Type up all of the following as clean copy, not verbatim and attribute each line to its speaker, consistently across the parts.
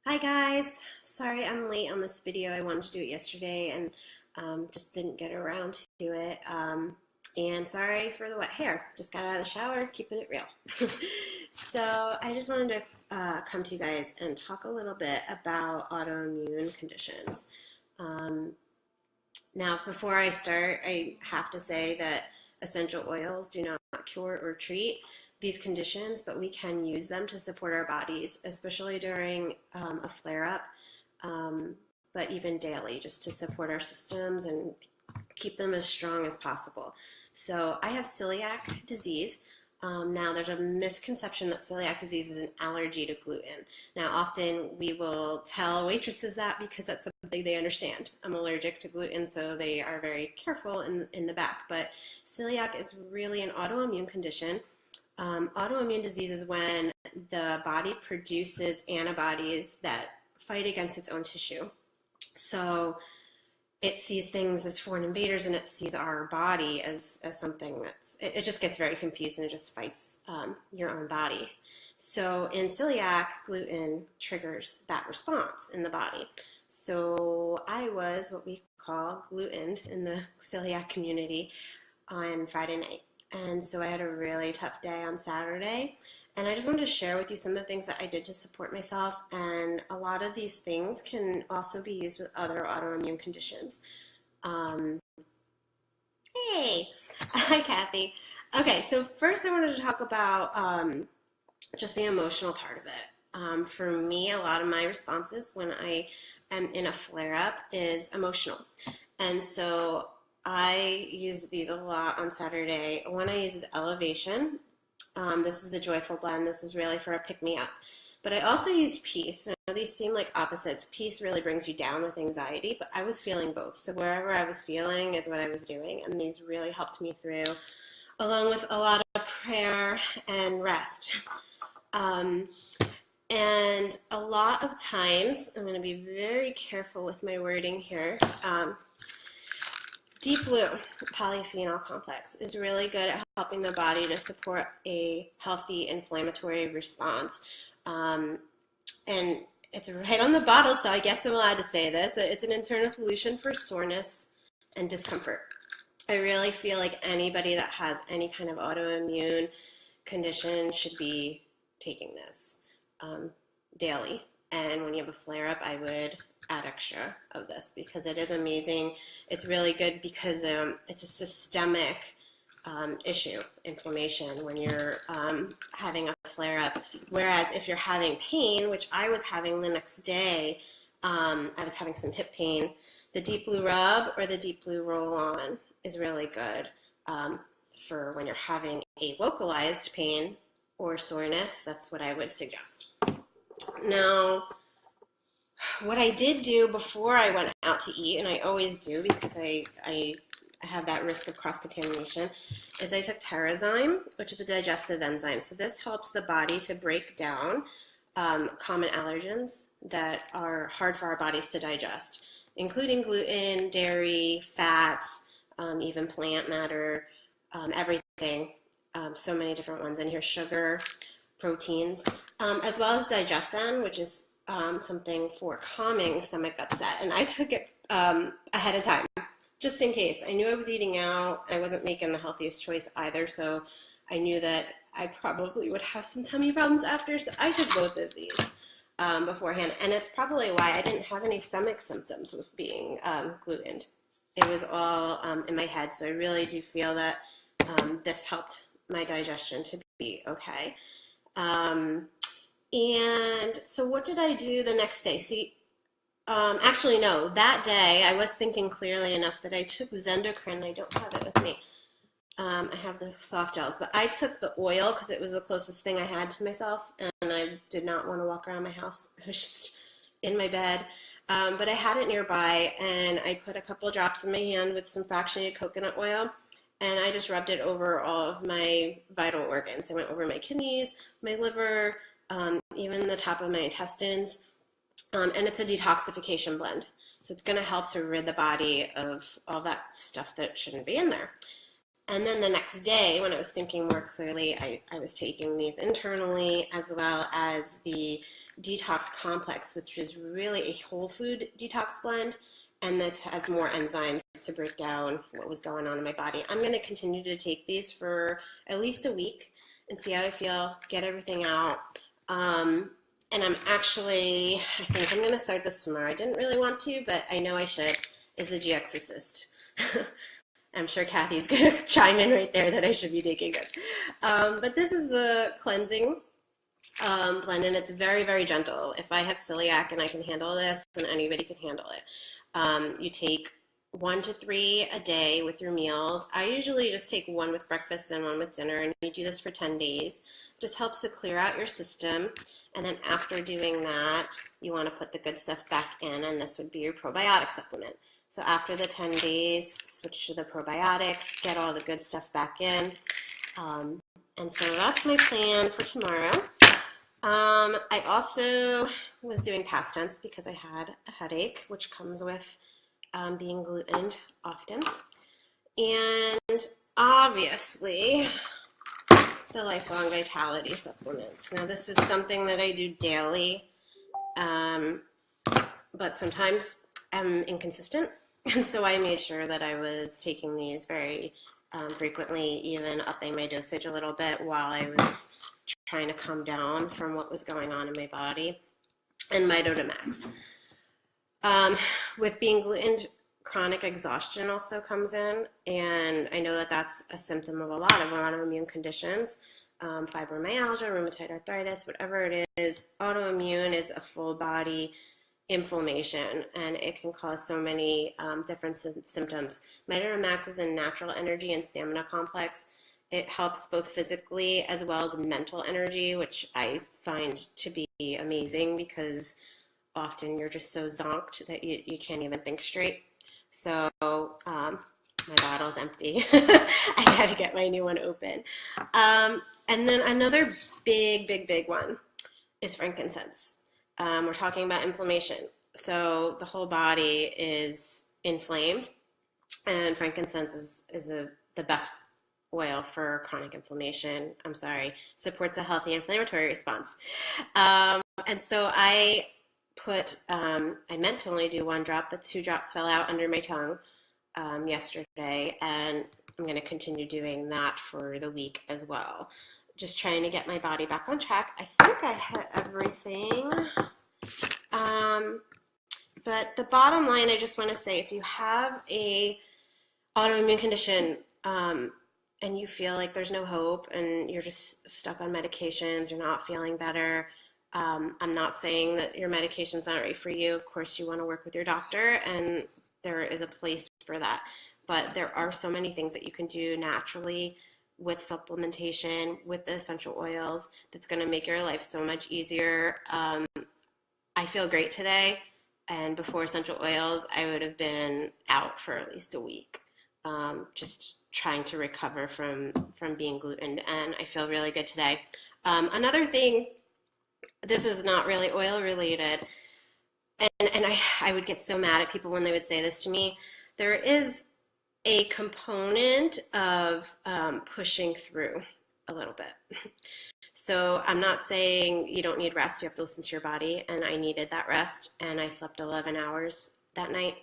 Speaker 1: Hi guys, sorry I'm late on this video. I wanted to do it yesterday and just didn't get around to it. And sorry for the wet hair. Just got out of the shower, keeping it real. So I just wanted to come to you guys and talk a little bit about autoimmune conditions. Now, before I start, I have to say that essential oils do not cure or treat these conditions, but we can use them to support our bodies, especially during a flare-up, but even daily, just to support our systems and keep them as strong as possible. So I have celiac disease. Now, there's a misconception that celiac disease is an allergy to gluten. Now, often we will tell waitresses that because that's something they understand. I'm allergic to gluten, so they are very careful in the back. But celiac is really an autoimmune condition. Autoimmune disease is when the body produces antibodies that fight against its own tissue. So it sees things as foreign invaders, and it sees our body as something it just gets very confused, and it just fights your own body. So in celiac, gluten triggers that response in the body. So I was what we call glutened in the celiac community on Friday night. And so I had a really tough day on Saturday, and I just wanted to share with you some of the things that I did to support myself, and a lot of these things can also be used with other autoimmune conditions. Hey, hi Kathy. Okay, so first I wanted to talk about just the emotional part of it. For me, a lot of my responses when I am in a flare-up is emotional, and so I use these a lot on Saturday. One I use is Elevation. This is the Joyful Blend. This is really for a pick-me-up. But I also use Peace. Now, these seem like opposites. Peace really brings you down with anxiety, but I was feeling both. So wherever I was feeling is what I was doing, and these really helped me through, along with a lot of prayer and rest. And a lot of times, I'm going to be very careful with my wording here. Deep Blue polyphenol complex is really good at helping the body to support a healthy inflammatory response. And it's right on the bottle, so I guess I'm allowed to say this. It's an internal solution for soreness and discomfort. I really feel like anybody that has any kind of autoimmune condition should be taking this daily. And when you have a flare-up, I would add extra of this because it is amazing. It's really good because it's a systemic issue, inflammation, when you're having a flare-up. Whereas if you're having pain, which I was having the next day, I was having some hip pain, the Deep Blue Rub or the Deep Blue Roll-On is really good for when you're having a localized pain or soreness. That's what I would suggest. Now, what I did do before I went out to eat, and I always do because I have that risk of cross-contamination, is I took Terrazyme, which is a digestive enzyme. So this helps the body to break down common allergens that are hard for our bodies to digest, including gluten, dairy, fats, even plant matter, everything. So many different ones in here, sugar, proteins, as well as Digestin, which is something for calming stomach upset. And I took it ahead of time, just in case. I knew I was eating out. I wasn't making the healthiest choice either, so I knew that I probably would have some tummy problems after, so I took both of these beforehand. And it's probably why I didn't have any stomach symptoms with being glutened. It was all in my head, so I really do feel that this helped my digestion to be okay. And so what did I do the next day? See, actually, no, that day I was thinking clearly enough that I took Zendocrine. I don't have it with me. I have the soft gels, but I took the oil because it was the closest thing I had to myself, and I did not want to walk around my house. I was just in my bed. But I had it nearby, and I put a couple drops in my hand with some fractionated coconut oil, and I just rubbed it over all of my vital organs. I went over my kidneys, my liver, even the top of my intestines, and it's a detoxification blend. So it's going to help to rid the body of all that stuff that shouldn't be in there. And then the next day, when I was thinking more clearly, I was taking these internally, as well as the detox complex, which is really a whole food detox blend, and that has more enzymes to break down what was going on in my body. I'm going to continue to take these for at least a week and see how I feel, get everything out. And I think I'm going to start this tomorrow. I didn't really want to, but I know I should, is the GX Assist. I'm sure Kathy's going to chime in right there that I should be taking this. But this is the cleansing blend, and it's very, very gentle. If I have celiac and I can handle this, then anybody can handle it. You take 1 to 3 a day with your meals. I usually just take 1 with breakfast and 1 with dinner, and you do this for 10 days. Just helps to clear out your system. And then after doing that, you want to put the good stuff back in, and this would be your probiotic supplement. So after the 10 days, switch to the probiotics, get all the good stuff back in. And so that's my plan for tomorrow. I also was doing past tense because I had a headache, which comes with being glutened often. And obviously, the Lifelong Vitality supplements. Now, this is something that I do daily, but sometimes I'm inconsistent. And so I made sure that I was taking these very frequently, even upping my dosage a little bit while I was trying to come down from what was going on in my body. And Mitotamax. With being glutened, chronic exhaustion also comes in, and I know that that's a symptom of a lot of autoimmune conditions. Fibromyalgia, rheumatoid arthritis, whatever it is, autoimmune is a full body inflammation, and it can cause so many different symptoms. Mitotamax is a natural energy and stamina complex. It helps both physically as well as mental energy, which I find to be amazing because often you're just so zonked that you can't even think straight. So my bottle's empty. I gotta get my new one open. And then another big one is frankincense. We're talking about inflammation. So the whole body is inflamed, and frankincense is the best oil for chronic inflammation. Supports a healthy inflammatory response. And so I meant to only do 1 drop, but 2 drops fell out under my tongue yesterday, and I'm going to continue doing that for the week as well. Just trying to get my body back on track. I think I hit everything. But the bottom line, I just want to say, if you have a autoimmune condition and you feel like there's no hope and you're just stuck on medications, you're not feeling better, I'm not saying that your medications aren't right for you. Of course, you want to work with your doctor, and there is a place for that. But there are so many things that you can do naturally with supplementation, with the essential oils, that's going to make your life so much easier. I feel great today, and before essential oils, I would have been out for at least a week, just trying to recover from being glutened, and I feel really good today. Another thing, this is not really oil related, and I would get so mad at people when they would say this to me. There is a component of pushing through a little bit. So I'm not saying you don't need rest. You have to listen to your body, and I needed that rest, and I slept 11 hours that night.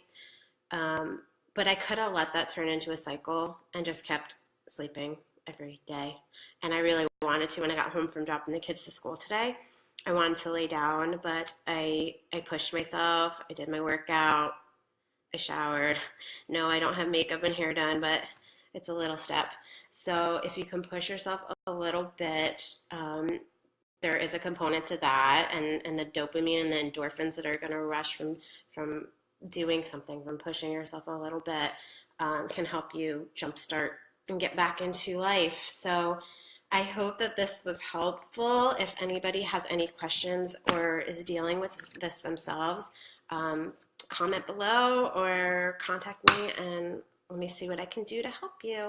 Speaker 1: But I could have let that turn into a cycle and just kept sleeping every day. And I really wanted to when I got home from dropping the kids to school today. I wanted to lay down, but I pushed myself. I did my workout. I showered. No, I don't have makeup and hair done, but it's a little step. So if you can push yourself a little bit, there is a component to that, and the dopamine and the endorphins that are going to rush from doing something, from pushing yourself a little bit, can help you jumpstart and get back into life. So I hope that this was helpful. If anybody has any questions or is dealing with this themselves, comment below or contact me, and let me see what I can do to help you.